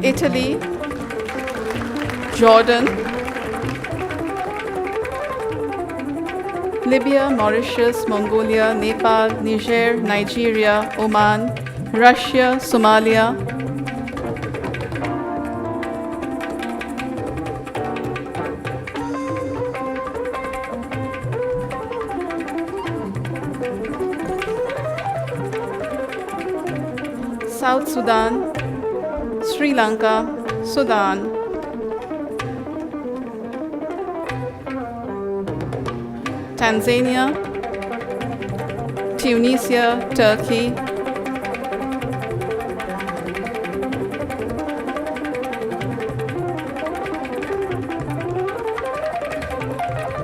Italy, Jordan, Libya, Mauritius, Mongolia, Nepal, Niger, Nigeria, Oman, Russia, Somalia, South Sudan, Sri Lanka, Sudan, Tanzania, Tunisia, Turkey,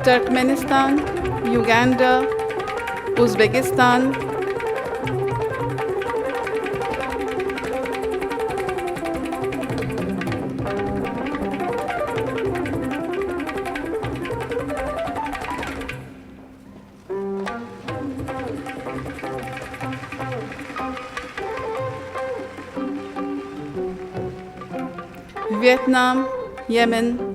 Turkmenistan, Uganda, Uzbekistan, Vietnam, Yemen,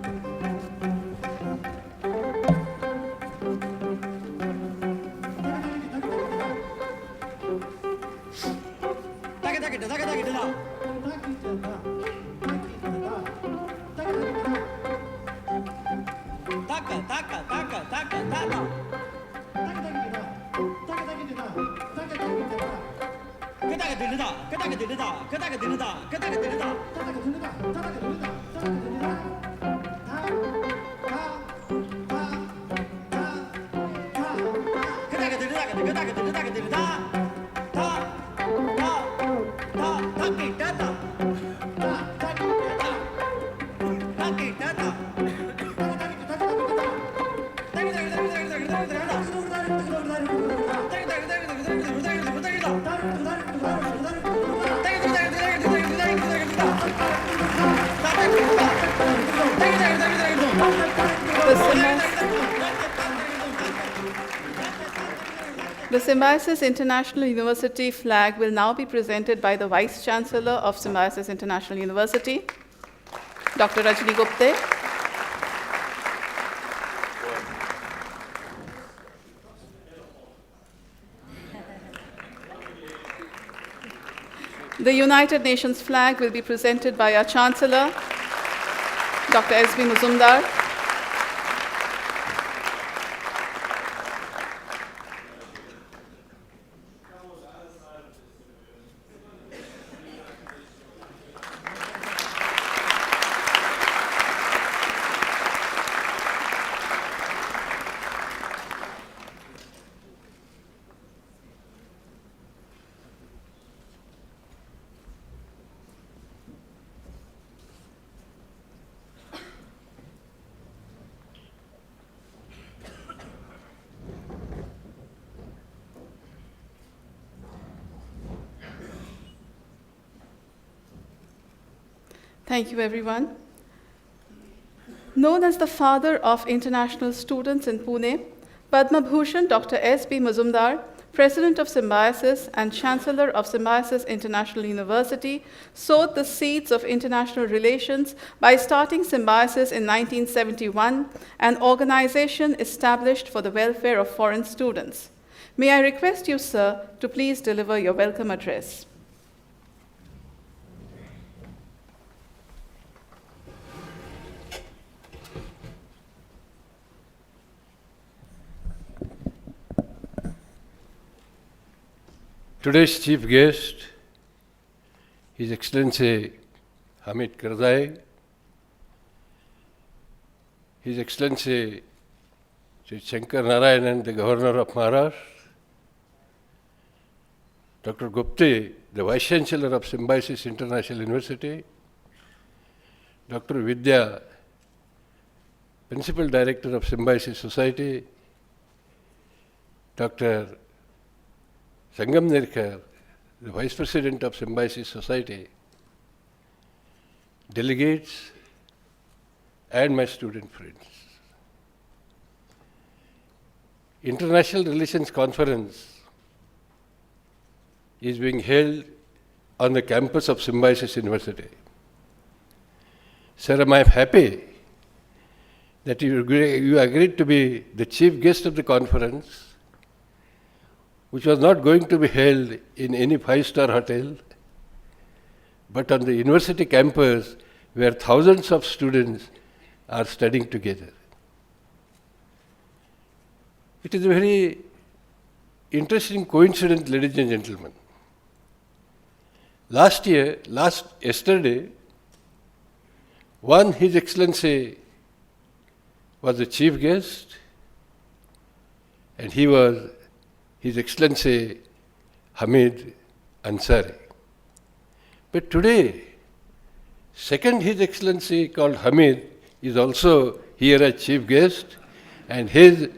The Symbiosis International University flag will now be presented by the Vice Chancellor of Symbiosis International University, Dr. H.E Gupte. The United Nations flag will be presented by our Chancellor, Dr. H.E Mr. Thank you, everyone. Known as the father of international students in Pune, Padma Bhushan Dr. S.B. Mazumdar, President of Symbiosis and Chancellor of Symbiosis International University, sowed the seeds of international relations by starting Symbiosis in 1971, an organization established for the welfare of foreign students. May I request you, sir, to please deliver your welcome address. Today's chief guest, His Excellency Hamid Karzai, His Excellency Sri Shankar Narayanan, the Governor of Maharashtra, Dr. Gupte, the Vice Chancellor of Symbiosis International University, Dr. Vidya, Principal Director of Symbiosis Society, Dr. Sangam Nirkar, the Vice President of Symbiosis Society, delegates, and my student friends. International Relations Conference is being held on the campus of Symbiosis University. Sir, I am happy that you agreed to be the chief guest of the conference, which was not going to be held in any five-star hotel, but on the university campus where thousands of students are studying together. It is a very interesting coincidence, ladies and gentlemen. Yesterday, His Excellency was the chief guest, and he was His Excellency Hamid Karzai. But today, second His Excellency called Hamid is also here as chief guest, and his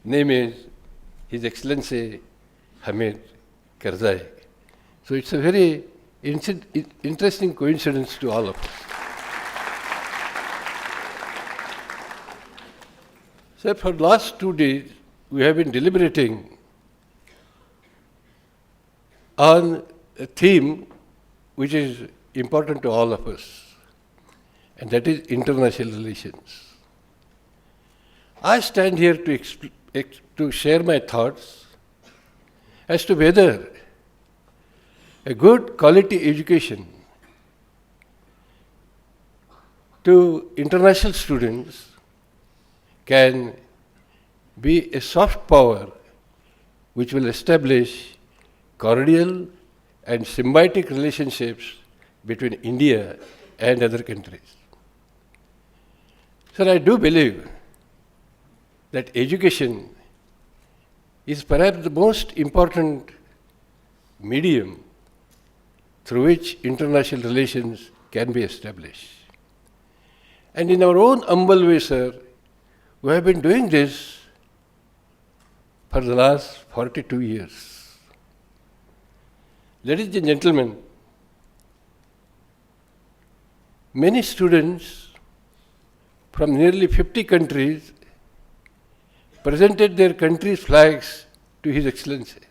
name is His Excellency Hamid Karzai. So it's a very interesting coincidence to all of us. So for the last 2 days, we have been deliberating on a theme which is important to all of us, and that is international relations. I stand here to share my thoughts as to whether a good quality education to international students can be a soft power which will establish cordial and symbiotic relationships between India and other countries. Sir, I do believe that education is perhaps the most important medium through which international relations can be established. And in our own humble way, sir, we have been doing this for the last 42 years. Ladies and gentlemen, many students from nearly 50 countries presented their country's flags to His Excellency.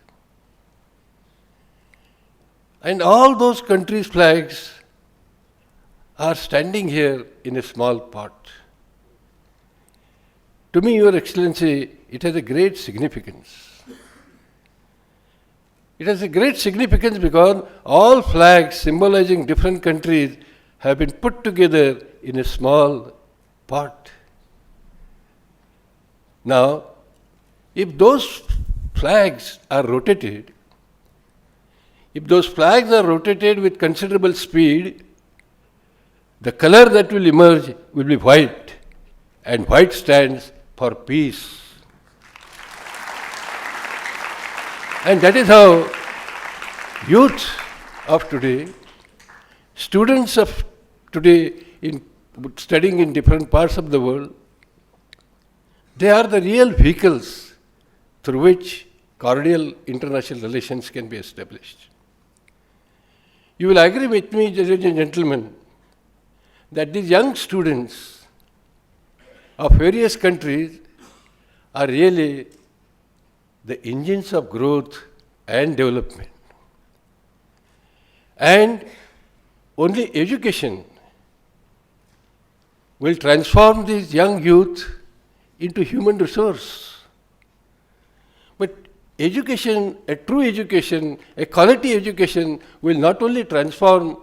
And all those countries' flags are standing here in a small pot. To me, Your Excellency, it has a great significance. It has a great significance because all flags symbolizing different countries have been put together in a small pot. Now, if those flags are rotated, with considerable speed, the color that will emerge will be white, and white stands for peace. And that is how youth of today, students of today studying in different parts of the world, they are the real vehicles through which cordial international relations can be established. You will agree with me, ladies and gentlemen, that these young students of various countries are really the engines of growth and development. And only education will transform these young youth into human resource. But education, a true education, a quality education will not only transform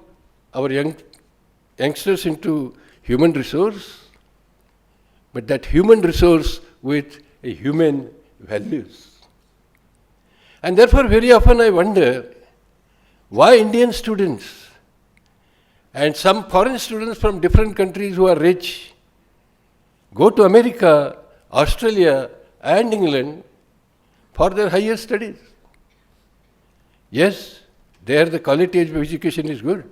our youngsters into human resource, but that human resource with a human values. And therefore very often I wonder why Indian students and some foreign students from different countries who are rich go to America, Australia and England for their higher studies. Yes, there the quality of education is good.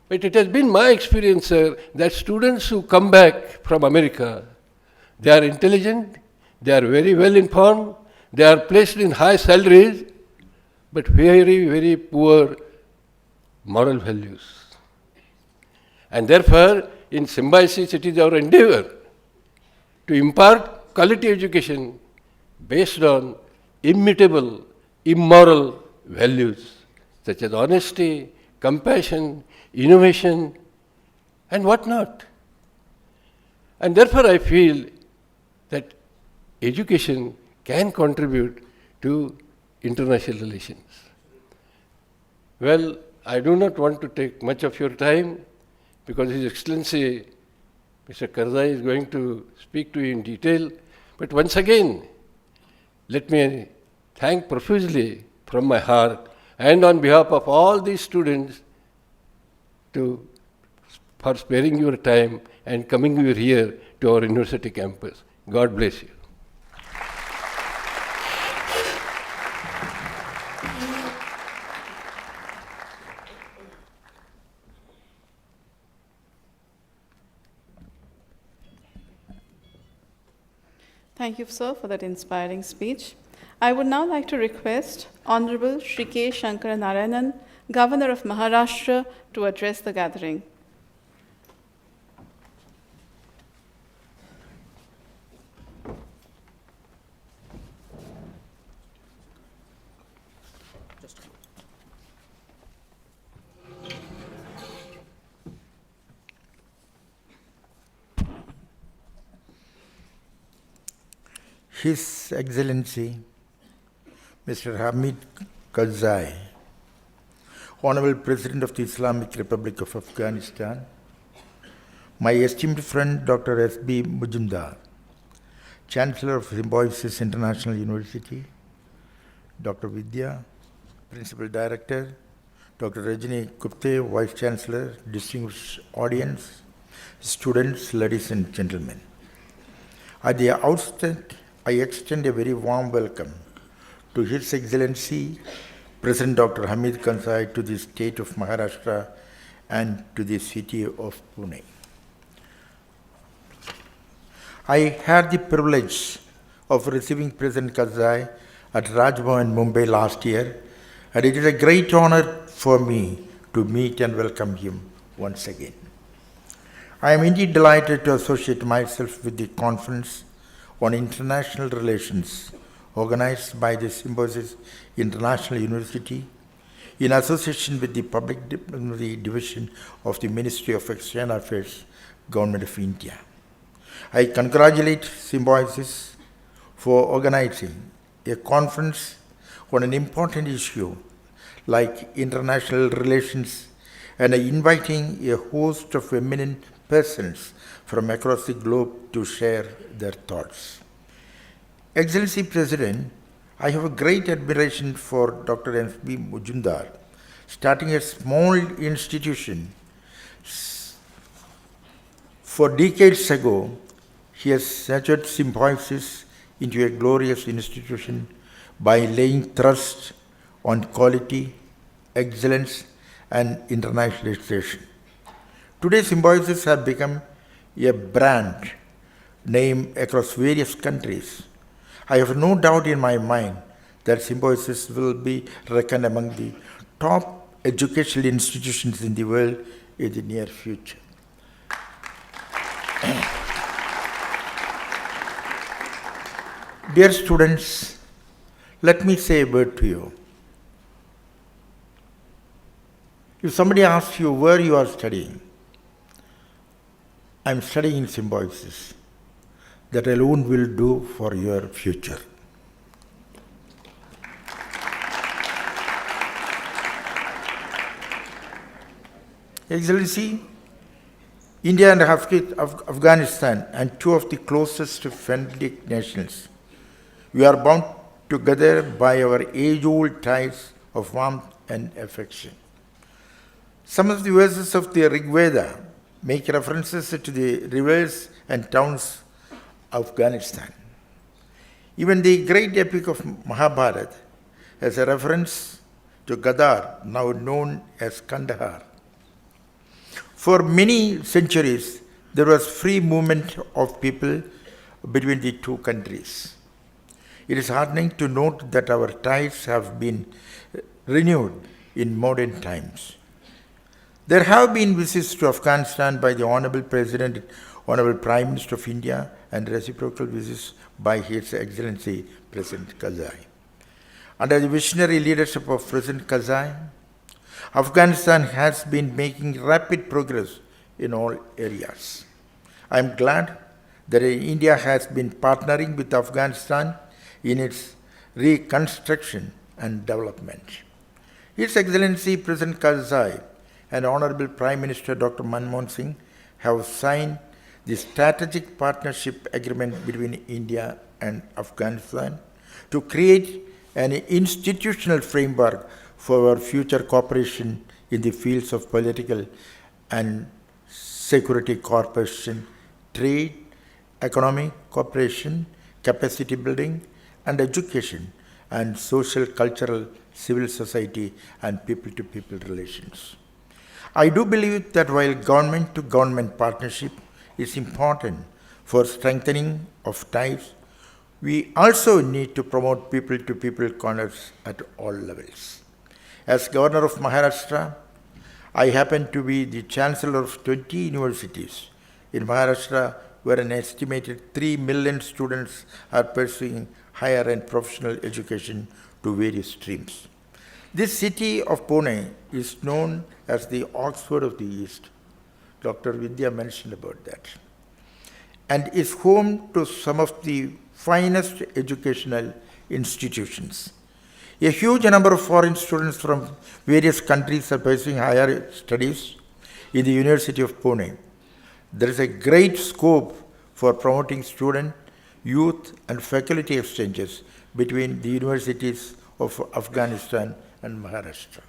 But it has been my experience, sir, that students who come back from America, they are intelligent, they are very well informed, they are placed in high salaries, but very, very poor moral values. And therefore, in Symbiosis, it is our endeavor to impart quality education based on immutable, immoral values such as honesty, compassion, innovation, and what not. And therefore I feel that education can contribute to international relations. Well, I do not want to take much of your time because His Excellency Mr. Karzai is going to speak to you in detail. But once again, let me thank profusely from my heart and on behalf of all these students for sparing your time and coming here to our university campus. God bless you. Thank you, sir, for that inspiring speech. I would now like to request Honourable Shri K. Shankara Narayanan, Governor of Maharashtra, to address the gathering. His Excellency Mr. Hamid Karzai, Honourable President of the Islamic Republic of Afghanistan, my esteemed friend Dr. S.B. Mujumdar, Chancellor of Symbiosis International University, Dr. Vidya, Principal Director, Dr. Rajini Gupte, Vice Chancellor, distinguished audience, students, ladies and gentlemen. At the outset, I extend a very warm welcome to His Excellency President Dr. Hamid Karzai to the state of Maharashtra and to the city of Pune. I had the privilege of receiving President Karzai at Raj Bhavan, Mumbai last year, and it is a great honor for me to meet and welcome him once again. I am indeed delighted to associate myself with the conference on international relations organized by the Symbiosis International University in association with the Public Diplomacy Division of the Ministry of External Affairs, Government of India. I congratulate Symbiosis for organizing a conference on an important issue like international relations and inviting a host of eminent persons from across the globe to share their thoughts. Excellency President, I have a great admiration for Dr. S.B. Mujumdar, starting a small institution. For decades ago, he has nurtured Symbiosis into a glorious institution by laying trust on quality, excellence, and internationalization. Today, Symbiosis has become a brand name across various countries. I have no doubt in my mind that Symbiosis will be reckoned among the top educational institutions in the world in the near future. Dear students, let me say a word to you. If somebody asks you where you are studying, I am studying in Symbiosis. That alone will do for your future. Excellency, India and Afghanistan and two of the closest friendly nations, we are bound together by our age-old ties of warmth and affection. Some of the verses of the Rig Veda make references to the rivers and towns of Afghanistan. Even the great epic of Mahabharata has a reference to Gadar, now known as Kandahar. For many centuries, there was free movement of people between the two countries. It is heartening to note that our ties have been renewed in modern times. There have been visits to Afghanistan by the Honourable President, Honourable Prime Minister of India, and reciprocal visits by His Excellency President Karzai. Under the visionary leadership of President Karzai, Afghanistan has been making rapid progress in all areas. I am glad that India has been partnering with Afghanistan in its reconstruction and development. His Excellency President Karzai and Honourable Prime Minister Dr. Manmohan Singh have signed the Strategic Partnership Agreement between India and Afghanistan to create an institutional framework for our future cooperation in the fields of political and security cooperation, trade, economic cooperation, capacity building, and education, and social, cultural, civil society, and people-to-people relations. I do believe that while government-to-government partnership is important for strengthening of ties, we also need to promote people-to-people commerce at all levels. As Governor of Maharashtra, I happen to be the Chancellor of 20 universities in Maharashtra, where an estimated 3 million students are pursuing higher and professional education to various streams. This city of Pune is known as the Oxford of the East. Dr. Vidya mentioned about that. And is home to some of the finest educational institutions. A huge number of foreign students from various countries are pursuing higher studies in the University of Pune. There is a great scope for promoting student, youth, and faculty exchanges between the universities of Afghanistan and Maharashtra.